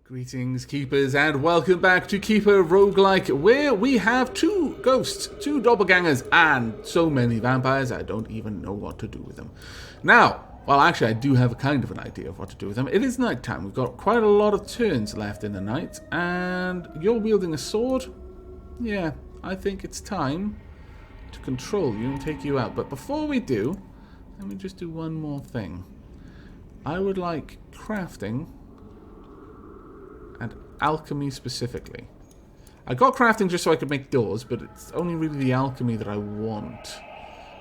Greetings, Keepers, and welcome back to Keeper Roguelike, where we have two ghosts, two doppelgangers, and so many vampires, I don't even know what to do with them. Now, well, actually, I do have a kind of an idea of what to do with them. It is night time. We've got quite a lot of turns left in the night, and you're wielding a sword. Yeah, I think it's time to control you and take you out. But before we do, let me just do one more thing. I would like crafting and alchemy specifically. I got crafting just so I could make doors, but it's only really the alchemy that I want.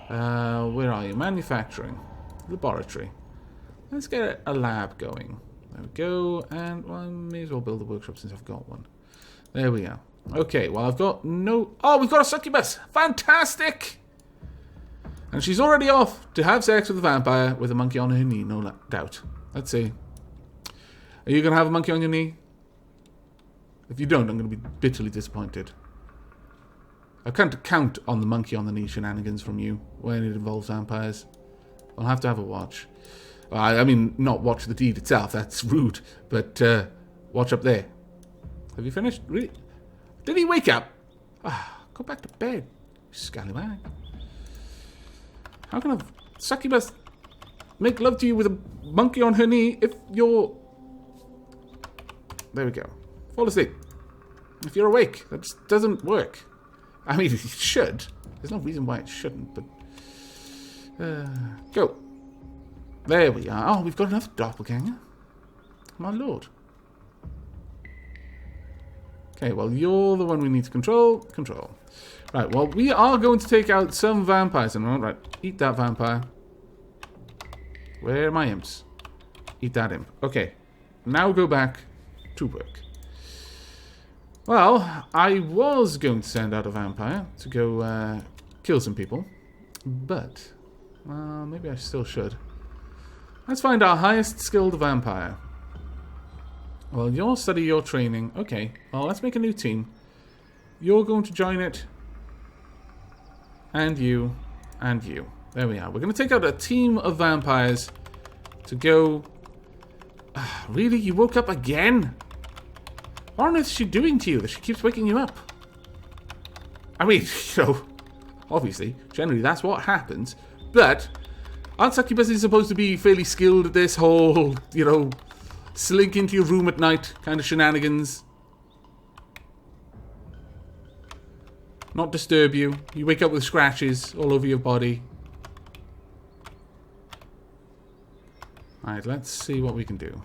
Where are you? Manufacturing. Laboratory. Let's get a lab going. There we go. And well, I may as well build a workshop since I've got one. There we are. Okay, well I've got no... Oh, we've got a succubus! Fantastic! And she's already off to have sex with a vampire with a monkey on her knee, no doubt. Let's see. Are you going to have a monkey on your knee? If you don't, I'm going to be bitterly disappointed. I can't count on the monkey on the knee shenanigans from you when it involves vampires. I'll have to have a watch. I mean, not watch the deed itself, that's rude, but watch up there. Have you finished? Really? Did he wake up? Ah, go back to bed, scallywag. How can a succubus make love to you with a monkey on her knee if you're... There we go. Fall asleep. If you're awake, that just doesn't work. I mean, it should. There's no reason why it shouldn't, but... go. There we are. Oh, we've got another doppelganger. My lord. Okay, well, you're the one we need to control. Control. Right, well, we are going to take out some vampires in a moment. Right, eat that vampire. Where are my imps? Eat that imp. Okay, now go back to work. Well, I was going to send out a vampire to go kill some people, but maybe I still should. Let's find our highest skilled vampire. Well, you'll study your training. Okay, well, let's make a new team. You're going to join it. And you. And you. There we are. We're going to take out a team of vampires to go... really? You woke up again? What on earth is she doing to you that she keeps waking you up? I mean, you know, obviously, generally that's what happens. But aren't succubuses supposed to be fairly skilled at this whole, you know, slink into your room at night kind of shenanigans? Not disturb you. You wake up with scratches all over your body. Alright, let's see what we can do.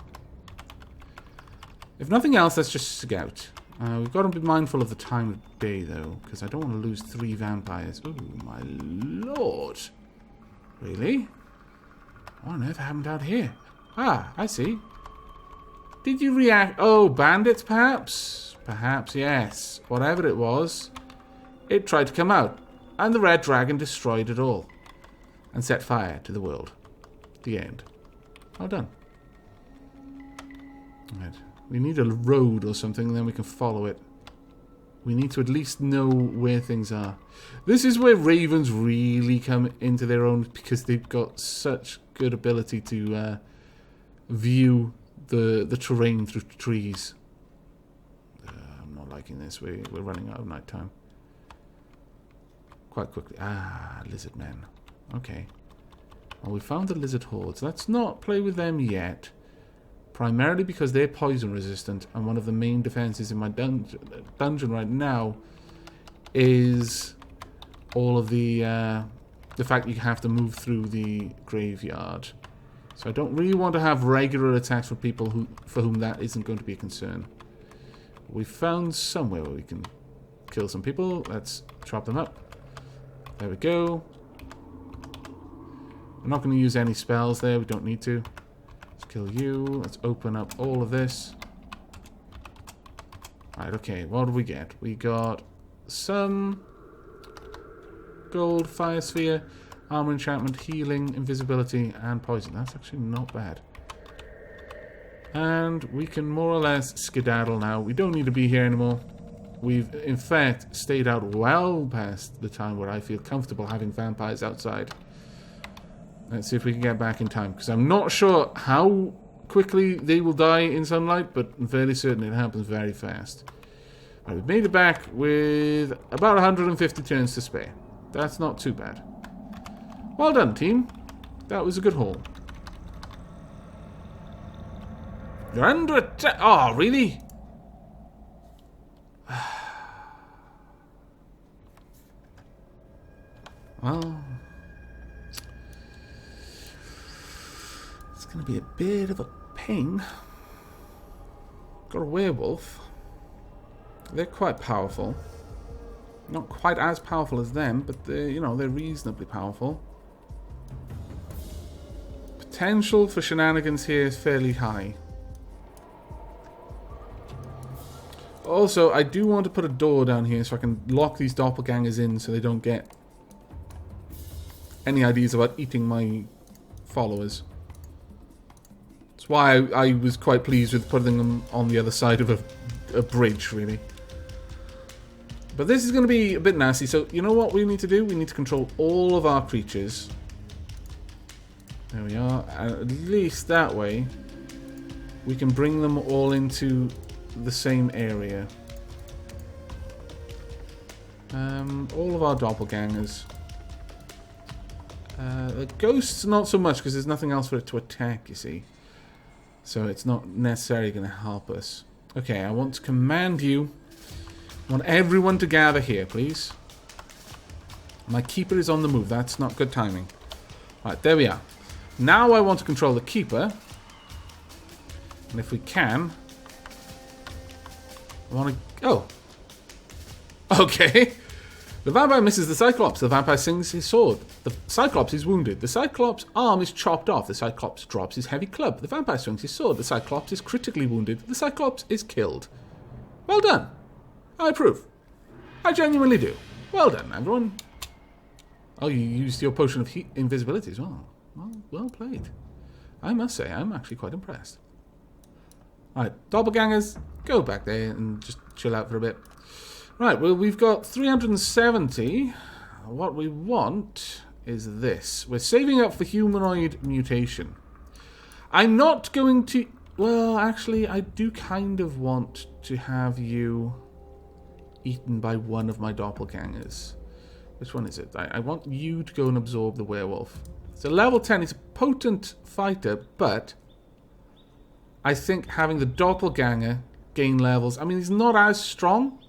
If nothing else, let's just scout. We've got to be mindful of the time of day, though, because I don't want to lose 3 vampires. Ooh, my lord. Really? What on earth happened out here? Ah, I see. Did you react? Oh, bandits, perhaps? Perhaps, yes. Whatever it was, it tried to come out, and the red dragon destroyed it all, and set fire to the world. The end. Well done. Right. We need a road or something, and then we can follow it. We need to at least know where things are. This is where ravens really come into their own, because they've got such good ability to view the terrain through trees. I'm not liking this. We're running out of night time. Quite quickly. Ah, lizard men. Okay. Well, we found the lizard hordes. Let's not play with them yet. Primarily because they're poison resistant, and one of the main defenses in my dungeon right now is all of the fact you have to move through the graveyard. So I don't really want to have regular attacks for people for whom that isn't going to be a concern. We found somewhere where we can kill some people. Let's chop them up. There we go. We're not going to use any spells there. We don't need to. Kill you. Let's open up all of this. Right, okay. What do we get? We got some gold, fire sphere, armor enchantment, healing, invisibility, and poison. That's actually not bad. And we can more or less skedaddle now. We don't need to be here anymore. We've, in fact, stayed out well past the time where I feel comfortable having vampires outside. Let's see if we can get back in time, because I'm not sure how quickly they will die in sunlight, but I'm fairly certain it happens very fast. Right, we've made it back with about 150 turns to spare. That's not too bad. Well done, team. That was a good haul. You're under attack. Oh, really? Well, it's going to be a bit of a pain. Got a werewolf. They're quite powerful. Not quite as powerful as them, but they're, you know, they're reasonably powerful. Potential for shenanigans here is fairly high. Also, I do want to put a door down here so I can lock these doppelgangers in so they don't get any ideas about eating my followers. That's why I was quite pleased with putting them on the other side of a bridge, really. But this is going to be a bit nasty, so you know what we need to do? We need to control all of our creatures. There we are. And at least that way, we can bring them all into the same area. All of our doppelgangers. The ghosts, not so much, because there's nothing else for it to attack, you see. So it's not necessarily going to help us. Okay, I want to command you. I want everyone to gather here, please. My keeper is on the move. That's not good timing. Right, there we are. Now I want to control the keeper. And if we can... I want to... Oh. Okay. The vampire misses the Cyclops. The vampire swings his sword. The Cyclops is wounded. The Cyclops' arm is chopped off. The Cyclops drops his heavy club. The vampire swings his sword. The Cyclops is critically wounded. The Cyclops is killed. Well done. I approve. I genuinely do. Well done, everyone. Oh, you used your potion of invisibility as well. Well played. I must say, I'm actually quite impressed. Alright, doppelgangers, go back there and just chill out for a bit. Right, well, we've got 370. What we want is this. We're saving up for humanoid mutation. I'm not going to... Well, actually, I do kind of want to have you eaten by one of my doppelgangers. Which one is it? I want you to go and absorb the werewolf. So level 10, he's a potent fighter, but I think having the doppelganger gain levels... I mean, he's not as strong,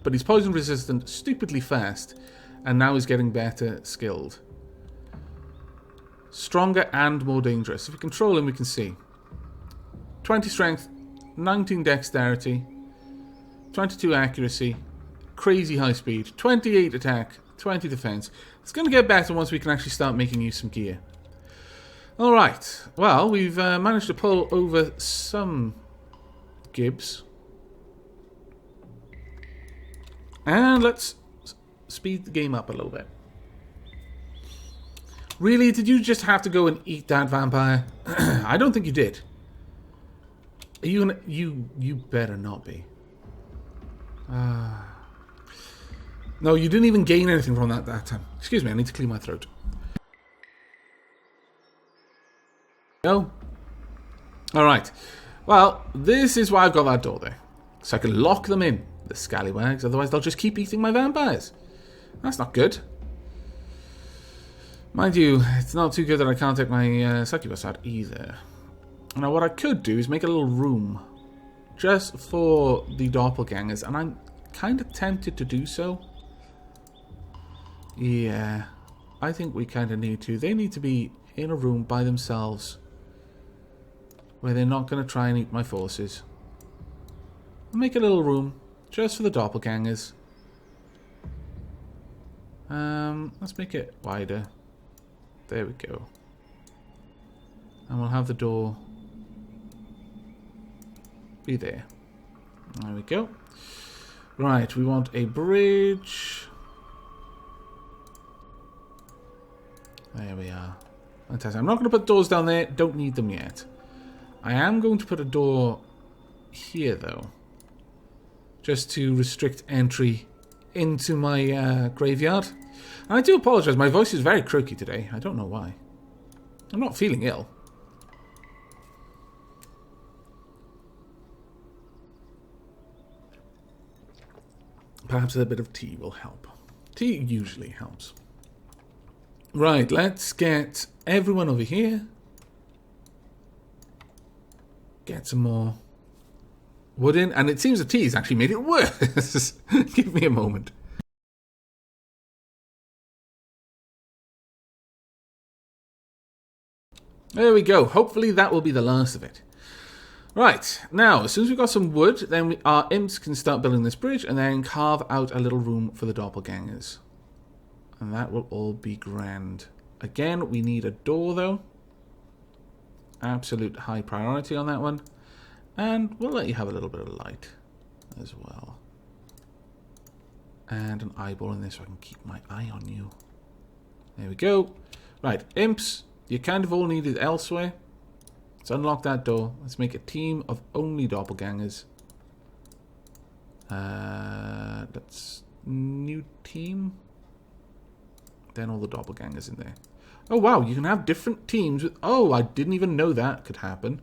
but he's poison resistant, stupidly fast, and now he's getting better skilled. Stronger and more dangerous. If we control him, we can see. 20 strength, 19 dexterity, 22 accuracy, crazy high speed, 28 attack, 20 defense. It's going to get better once we can actually start making use some gear. Alright, well, we've managed to pull over some gibs. And let's speed the game up a little bit. Really? Did you just have to go and eat that vampire? I don't think you did. Are you gonna... You better not be. No, you didn't even gain anything from that time. Excuse me, I need to clear my throat. Go. Alright. Well, this is why I've got that door there. So I can lock them in, the scallywags. Otherwise, they'll just keep eating my vampires. That's not good. Mind you, it's not too good that I can't take my succubus out either. Now, what I could do is make a little room just for the doppelgangers, and I'm kind of tempted to do so. Yeah, I think we kind of need to. They need to be in a room by themselves where they're not going to try and eat my forces. Make a little room just for the doppelgangers. Let's make it wider. There we go. And we'll have the door be there. There we go. Right, we want a bridge. There we are. Fantastic. I'm not going to put doors down there. Don't need them yet. I am going to put a door here, though. Just to restrict entry into my graveyard. And I do apologize. My voice is very croaky today. I don't know why. I'm not feeling ill. Perhaps a bit of tea will help. Tea usually helps. Right, let's get everyone over here. Get some more wood in. And it seems the tea's actually made it worse. Give me a moment. There we go. Hopefully that will be the last of it. Right, now, as soon as we've got some wood, then our imps can start building this bridge and then carve out a little room for the doppelgangers. And that will all be grand. Again, we need a door, though. Absolute high priority on that one. And we'll let you have a little bit of light as well. And an eyeball in there so I can keep my eye on you. There we go. Right, imps, you kind of all need it elsewhere. Let's unlock that door. Let's make a team of only doppelgangers. Let's... new team. Then all the doppelgangers in there. Oh, wow, you can have different teams with... Oh, I didn't even know that could happen.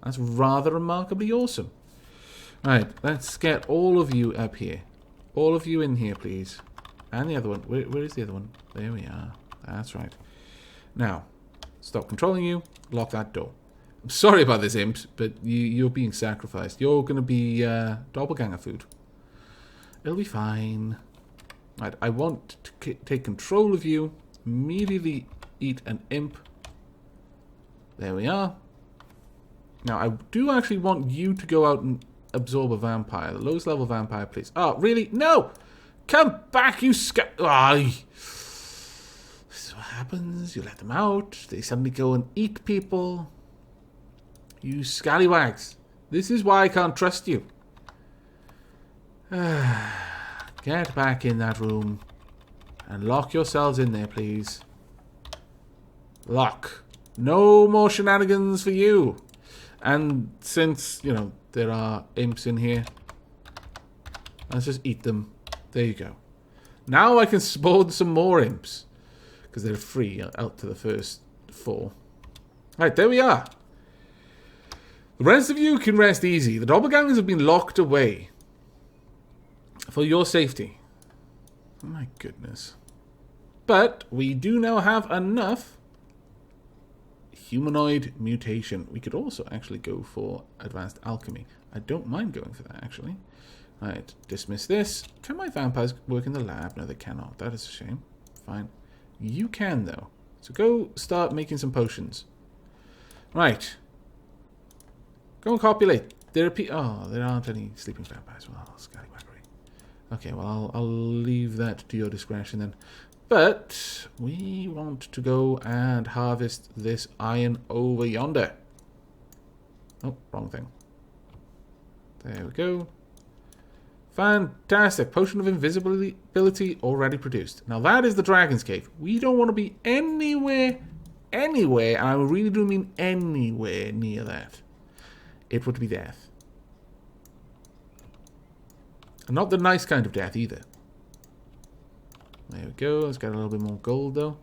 That's rather remarkably awesome. Right, let's get all of you up here. All of you in here, please. And the other one. Where is the other one? There we are. That's right. Now, stop controlling you. Lock that door. I'm sorry about this, imps, but you're being sacrificed. You're going to be doppelganger food. It'll be fine. Right, I want to take control of you. Immediately eat an imp. There we are. Now, I do actually want you to go out and absorb a vampire. The lowest level vampire, please. Oh, really? No! Come back, you This is what happens. You let them out. They suddenly go and eat people. You scallywags. This is why I can't trust you. Get back in that room. And lock yourselves in there, please. Lock. No more shenanigans for you. And since, you know, there are imps in here, let's just eat them. There you go. Now I can spawn some more imps. Because they're free out to the first 4. Right, there we are. The rest of you can rest easy. The doppelgangers have been locked away. For your safety. Oh my goodness. But we do now have enough humanoid mutation. We could also actually go for advanced alchemy. I don't mind going for that, actually. Right, dismiss this. Can my vampires work in the lab? No, they cannot. That is a shame. Fine. You can, though. So go start making some potions. Right. Go and copulate. There aren't any sleeping vampires. Well, scallywaggery. Okay, well, I'll leave that to your discretion then. But we want to go and harvest this iron over yonder. Oh, wrong thing. There we go. Fantastic. Potion of invisibility already produced. Now that is the Dragon's Cave. We don't want to be anywhere, and I really do mean anywhere near that. It would be death. And not the nice kind of death either. There we go. Let's get a little bit more gold though.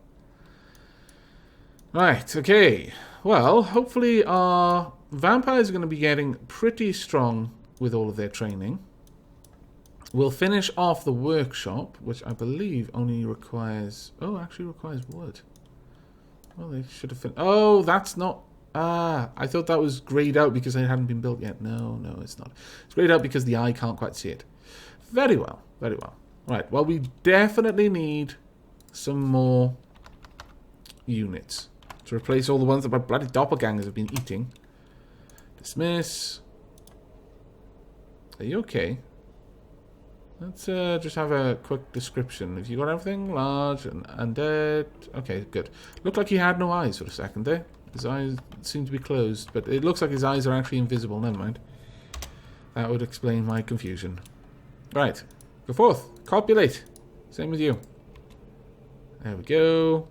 Right, okay. Well, hopefully our vampires are going to be getting pretty strong with all of their training. We'll finish off the workshop, which I believe only requires... Oh, actually requires wood. Well, they should have... Oh, that's not... Ah, I thought that was grayed out because it hadn't been built yet. No, it's not. It's grayed out because the eye can't quite see it. Very well, very well. Right, well, we definitely need some more units to replace all the ones that my bloody doppelgangers have been eating. Dismiss. Are you okay? Let's just have a quick description. Have you got everything? Large and undead. Okay, good. Looked like he had no eyes for a second there. His eyes seem to be closed, but it looks like his eyes are actually invisible. Never mind. That would explain my confusion. Right. Go forth. Copulate. Same with you. There we go.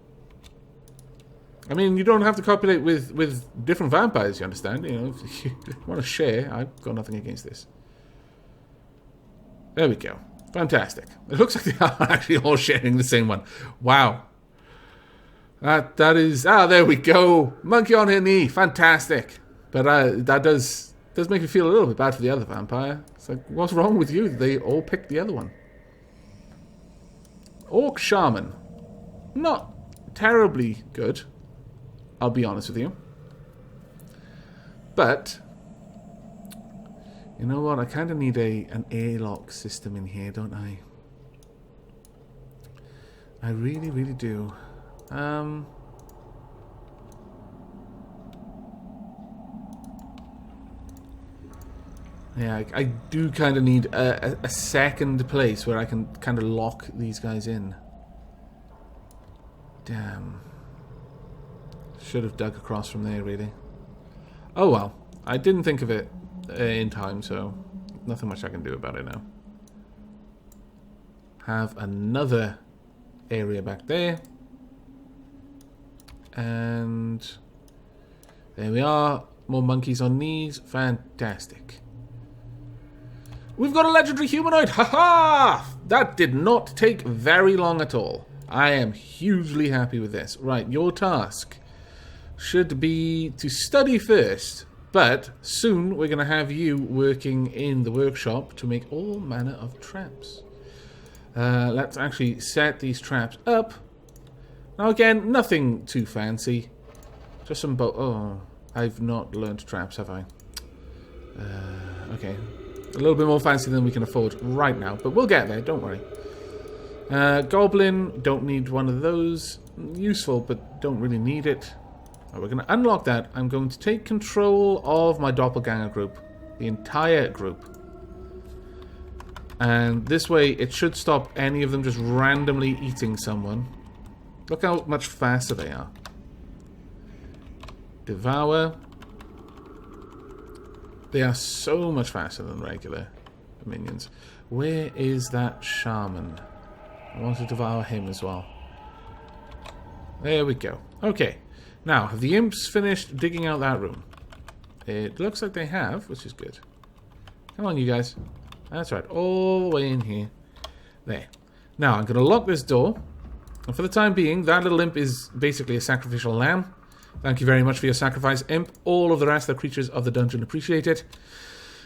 I mean, you don't have to copulate with different vampires, you understand? You know, if you want to share, I've got nothing against this. There we go. Fantastic. It looks like they are actually all sharing the same one. Wow. That is... Ah, there we go. Monkey on her knee. Fantastic. But that does make me feel a little bit bad for the other vampire. It's like, what's wrong with you? They all picked the other one. Orc Shaman. Not terribly good, I'll be honest with you. But, you know what? I kind of need an airlock system in here, don't I? I really, really do. Yeah, I do kind of need a second place where I can kind of lock these guys in. Damn. Should have dug across from there, really. Oh well. I didn't think of it in time, so nothing much I can do about it now. Have another area back there. And there we are. More monkeys on knees. Fantastic. We've got a legendary humanoid! Haha! That did not take very long at all. I am hugely happy with this. Right, your task should be to study first, but soon we're going to have you working in the workshop to make all manner of traps. Let's actually set these traps up. Now again, nothing too fancy. Just some oh, I've not learned traps, have I? Okay. A little bit more fancy than we can afford right now, but we'll get there, don't worry. Goblin, don't need one of those. Useful, but don't really need it. Right, we're going to unlock that. I'm going to take control of my doppelganger group. The entire group. And this way, it should stop any of them just randomly eating someone. Look how much faster they are. Devour. They are so much faster than regular minions. Where is that shaman? I want to devour him as well. There we go. Okay. Now, have the imps finished digging out that room? It looks like they have, which is good. Come on, you guys. That's right. All the way in here. There. Now, I'm going to lock this door. And for the time being, that little imp is basically a sacrificial lamb. Thank you very much for your sacrifice, imp. All of the rest of the creatures of the dungeon appreciate it.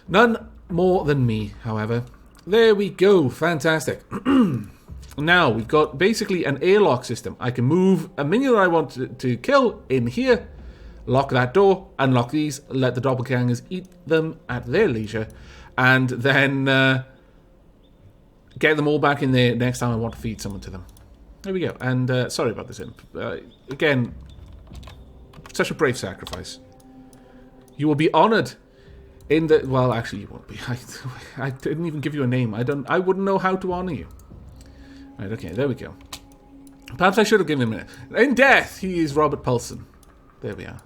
None more than me, however. There we go. Fantastic. Now, we've got basically an airlock system. I can move a minion that I want to kill in here, lock that door, unlock these, let the doppelgangers eat them at their leisure, and then get them all back in there next time I want to feed someone to them. There we go. And sorry about this imp. Again, such a brave sacrifice. You will be honored in the... Well, actually, you won't be. I didn't even give you a name. I wouldn't know how to honor you. Right, okay, there we go. Perhaps I should have given him a... In death, he is Robert Paulson. There we are.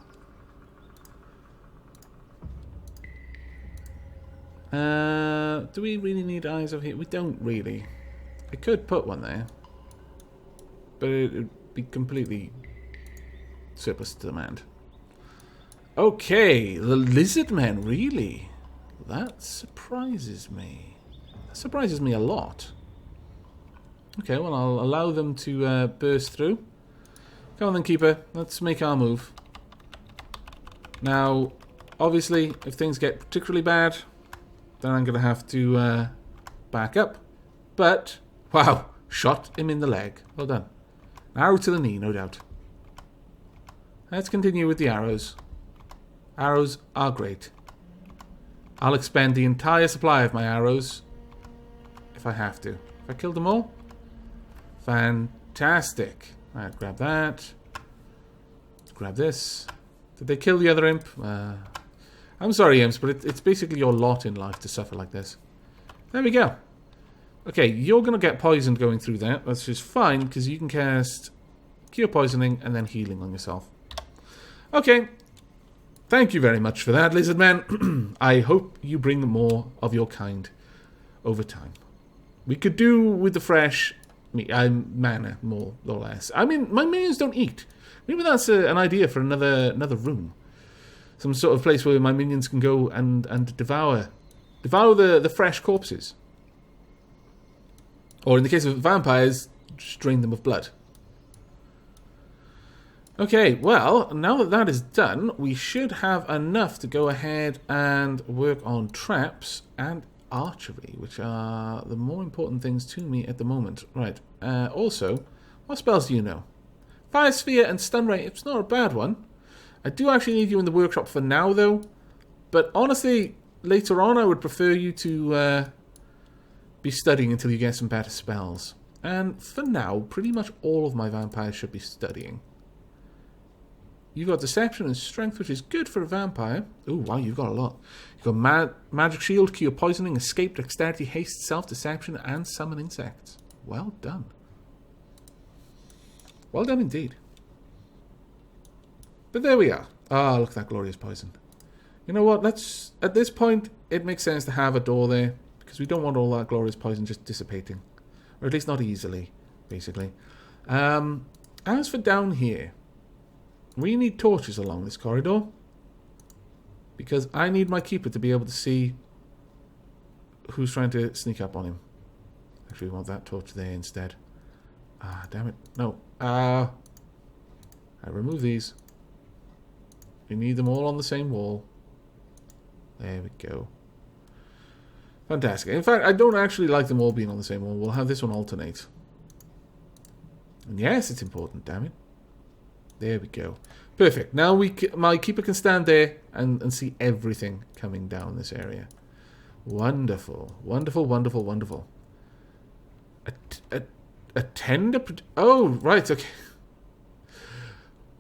Do we really need eyes over here? We don't really. I could put one there. But it would be completely surplus to demand. Okay, the lizard men, really? That surprises me. That surprises me a lot. Okay, well, I'll allow them to burst through. Come on then, Keeper. Let's make our move. Now, obviously, if things get particularly bad, then I'm going to have to back up. But, wow, shot him in the leg. Well done. Arrow to the knee, no doubt. Let's continue with the arrows. Arrows are great. I'll expend the entire supply of my arrows if I have to. If I killed them all? Fantastic. Alright, grab that. Grab this. Did they kill the other imp? I'm sorry, imps, but it's basically your lot in life to suffer like this. There we go. Okay, you're going to get poisoned going through that. That's just fine, because you can cast Cure Poisoning and then Healing on yourself. Okay. Thank you very much for that, Lizard Man. I hope you bring more of your kind over time. We could do with the fresh mana, more or less. I mean, my minions don't eat. Maybe that's an idea for another room. Some sort of place where my minions can go and devour the fresh corpses. Or in the case of vampires, just drain them of blood. Okay, well, now that that is done, we should have enough to go ahead and work on traps. And archery, which are the more important things to me at the moment. Right. Also, what spells do you know? Fire Sphere and Stun Ray. It's not a bad one. I do actually need you in the workshop for now, though. But honestly, later on, I would prefer you to be studying until you get some better spells. And for now, pretty much all of my vampires should be studying. You've got Deception and Strength, which is good for a vampire. Oh, wow, you've got a lot. You've got Magic Shield, Cure Poisoning, Escape, Dexterity, Haste, Self-Deception, and Summon Insects. Well done. Well done indeed. But there we are. Ah, look at that glorious poison. You know what? Let's... At this point, it makes sense to have a door there, because we don't want all that glorious poison just dissipating. Or at least not easily, basically. As for down here, we need torches along this corridor, because I need my keeper to be able to see who's trying to sneak up on him. Actually, we want that torch there instead. Ah, damn it. No. I remove these. We need them all on the same wall. There we go. Fantastic. In fact, I don't actually like them all being on the same wall. We'll have this one alternate. And yes, it's important, damn it. There we go. Perfect. Now my keeper can stand there and see everything coming down this area. Wonderful. Wonderful, wonderful, wonderful. A tender... Oh, right, okay.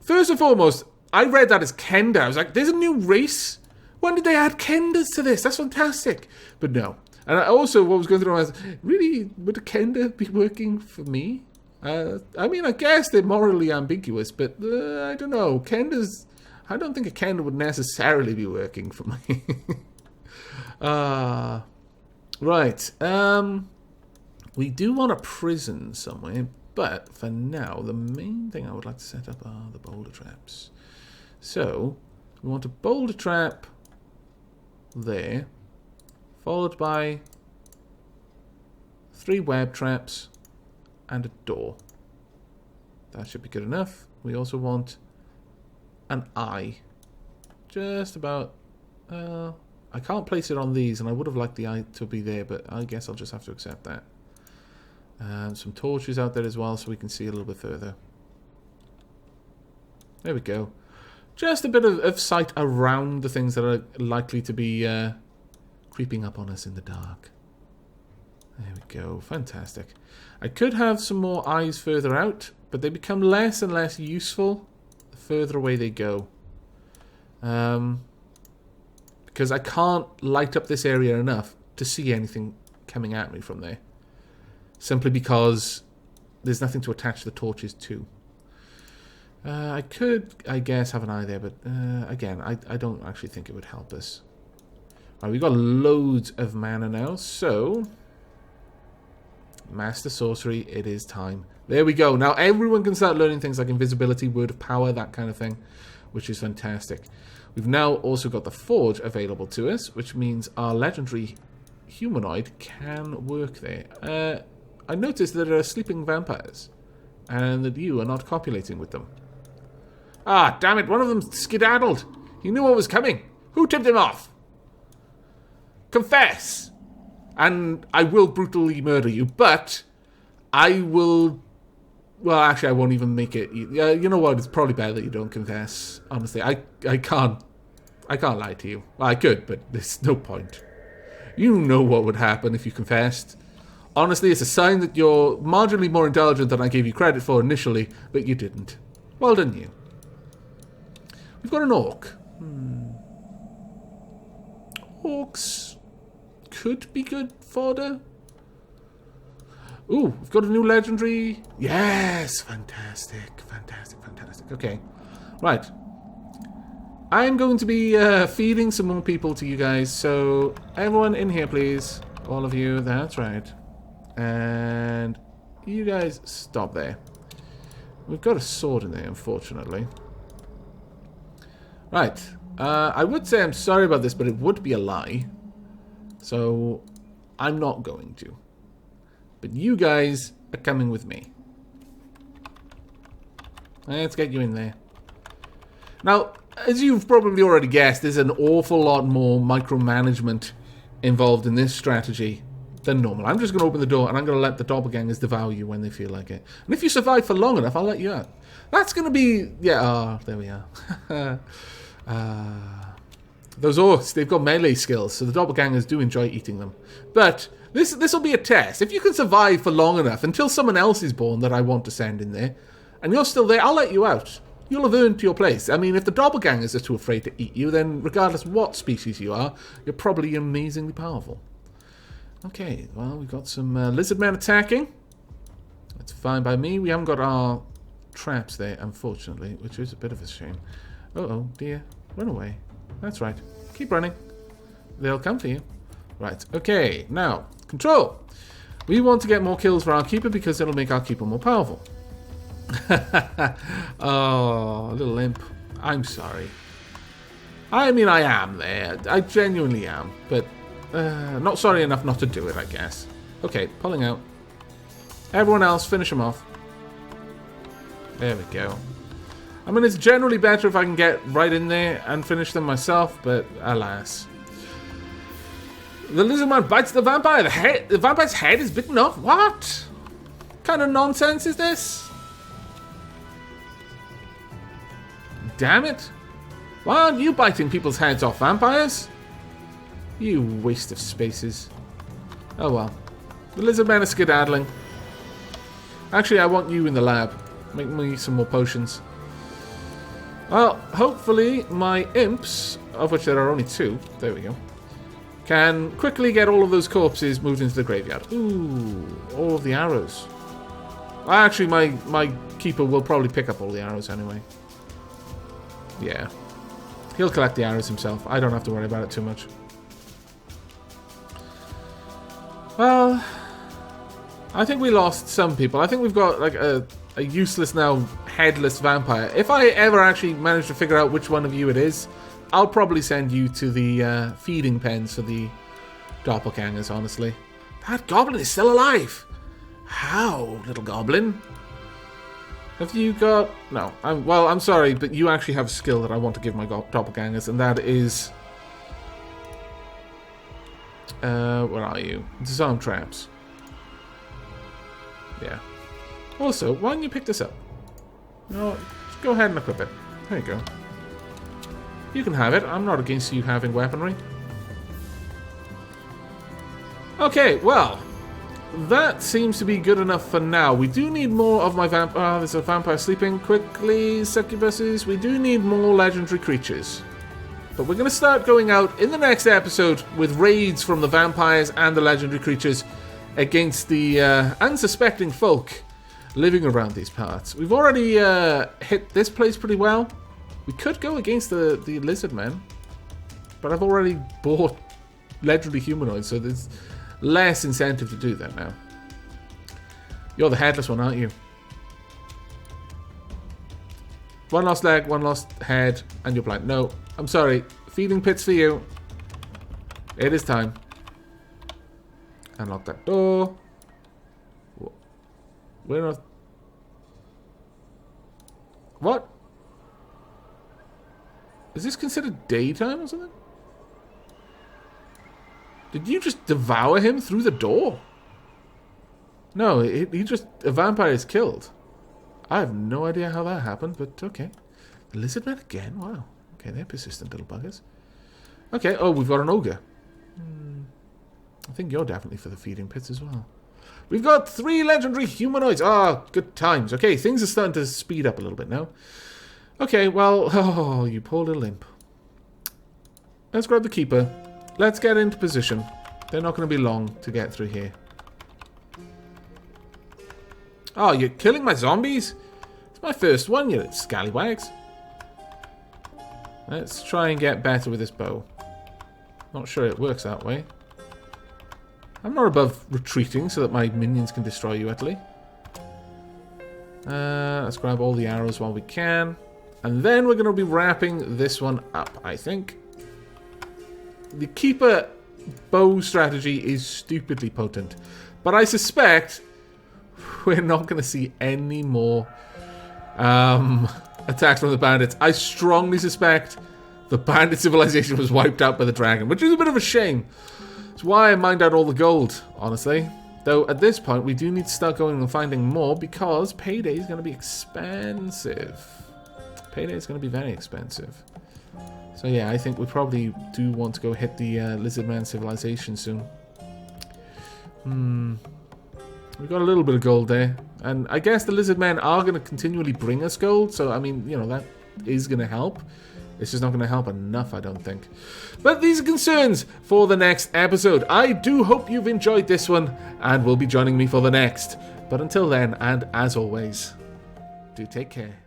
First and foremost, I read that as Kenda. I was like, there's a new race? When did they add Kendas to this? That's fantastic. But no. And I also, what was going through my mind was, really, would a Kenda be working for me? I mean, I guess they're morally ambiguous, but I don't know. Kendas... I don't think a Kenda would necessarily be working for me. Right. We do want a prison somewhere, but for now, the main thing I would like to set up are the boulder traps. So, we want a boulder trap there, followed by 3 web traps and a door. That should be good enough. We also want an eye. Just about... I can't place it on these, and I would have liked the eye to be there, but I guess I'll just have to accept that. Some torches out there as well, so we can see a little bit further. There we go. Just a bit of sight around the things that are likely to be creeping up on us in the dark. There we go. Fantastic. I could have some more eyes further out, but they become less and less useful the further away they go. Because I can't light up this area enough to see anything coming at me from there. Simply because there's nothing to attach the torches to. I could, I guess, have an eye there, but again, I don't actually think it would help us. Right, we've got loads of mana now, so... Master Sorcery, it is time. There we go. Now everyone can start learning things like invisibility, word of power, that kind of thing, which is fantastic. We've now also got the Forge available to us, which means our legendary humanoid can work there. I noticed that there are sleeping vampires, and that you are not copulating with them. Ah, damn it, one of them skedaddled. He knew what was coming. Who tipped him off? Confess! And I will brutally murder you, but I will... Well, actually, I won't even make it... You know what? It's probably better that you don't confess. Honestly, I can't lie to you. Well, I could, but there's no point. You know what would happen if you confessed. Honestly, it's a sign that you're marginally more intelligent than I gave you credit for initially, but you didn't. Well done, you. We've got an orc. Orcs could be good fodder. Ooh, we've got a new legendary. Yes, fantastic, fantastic, fantastic. Okay, right. I'm going to be feeding some more people to you guys. So everyone in here, please. All of you, that's right. And you guys stop there. We've got a sword in there, unfortunately. Right. I would say I'm sorry about this, but it would be a lie. So I'm not going to. But you guys are coming with me. Let's get you in there. Now, as you've probably already guessed, there's an awful lot more micromanagement involved in this strategy than normal. I'm just going to open the door and I'm going to let the doppelgangers devour you when they feel like it. And if you survive for long enough, I'll let you out. That's going to be... Yeah, there we are. Those orcs, they've got melee skills, so the doppelgangers do enjoy eating them. But this will be a test. If you can survive for long enough until someone else is born that I want to send in there, and you're still there, I'll let you out. You'll have earned your place. I mean, if the doppelgangers are too afraid to eat you, then regardless what species you are, you're probably amazingly powerful. Okay, well, we've got some lizard men attacking. That's fine by me. We haven't got our traps there, unfortunately, which is a bit of a shame. Uh-oh, dear. Run away. That's right. Keep running. They'll come for you. Right, okay. Now, control. We want to get more kills for our keeper because it'll make our keeper more powerful. Oh, a little imp. I'm sorry. I mean, I am there. I genuinely am. But not sorry enough not to do it, I guess. Okay, pulling out. Everyone else, finish them off. There we go. I mean, it's generally better if I can get right in there and finish them myself, but alas. The lizard man bites the vampire. The vampire's head is bitten off. What kind of nonsense is this? Damn it. Why aren't you biting people's heads off, vampires? You waste of spaces. Oh well. The lizard men are skedaddling. Actually, I want you in the lab. Make me some more potions. Well, hopefully my imps, of which there are only 2, there we go, can quickly get all of those corpses moved into the graveyard. Ooh, all of the arrows. Well, actually, my keeper will probably pick up all the arrows anyway. Yeah. He'll collect the arrows himself. I don't have to worry about it too much. Well, I think we lost some people. I think we've got like a useless now headless vampire. If I ever actually manage to figure out which one of you it is, I'll probably send you to the feeding pens for the doppelgangers, honestly. That goblin is still alive! How, little goblin? Have you got... No. I'm sorry, but you actually have a skill that I want to give my doppelgangers, and that is... where are you? Disarm traps. Yeah. Also, why don't you pick this up? No, just go ahead and equip it. There you go. You can have it. I'm not against you having weaponry. Okay, well, that seems to be good enough for now. We do need more of my vampire... there's a vampire sleeping. Quickly, succubuses. We do need more legendary creatures. But we're going to start going out in the next episode with raids from the vampires and the legendary creatures against the unsuspecting folk living around these parts. We've already hit this place pretty well. We could go against the lizard men, but I've already bought legendary humanoids, so there's less incentive to do that now. You're the headless one, aren't you? One lost leg, one lost head, and you're blind. No, I'm sorry. Feeding pits for you. It is time. Unlock that door. We're not... What? Is this considered daytime or something? Did you just devour him through the door? No, he just... A vampire is killed. I have no idea how that happened, but okay. The lizard men again? Wow. Okay, they're persistent little buggers. Okay, oh, we've got an ogre. I think you're definitely for the feeding pits as well. We've got 3 legendary humanoids. Ah, good times. Okay, things are starting to speed up a little bit now. Okay, well, oh, you poor little imp. Let's grab the keeper. Let's get into position. They're not going to be long to get through here. Oh, you're killing my zombies? It's my first one, you scallywags. Let's try and get better with this bow. Not sure it works that way. I'm not above retreating so that my minions can destroy you utterly. Let's grab all the arrows while we can. And then we're going to be wrapping this one up, I think. The keeper bow strategy is stupidly potent. But I suspect we're not going to see any more attacks from the bandits. I strongly suspect the bandit civilization was wiped out by the dragon, which is a bit of a shame. So It's why I mined out all the gold, honestly. Though at this point, we do need to start going and finding more because payday is going to be expensive. Payday is going to be very expensive. So yeah, I think we probably do want to go hit the Lizardman civilization soon. We've got a little bit of gold there. And I guess the Lizardmen are going to continually bring us gold. So, I mean, you know, that is going to help. It's just not going to help enough, I don't think. But these are concerns for the next episode. I do hope you've enjoyed this one and will be joining me for the next. But until then, and as always, do take care.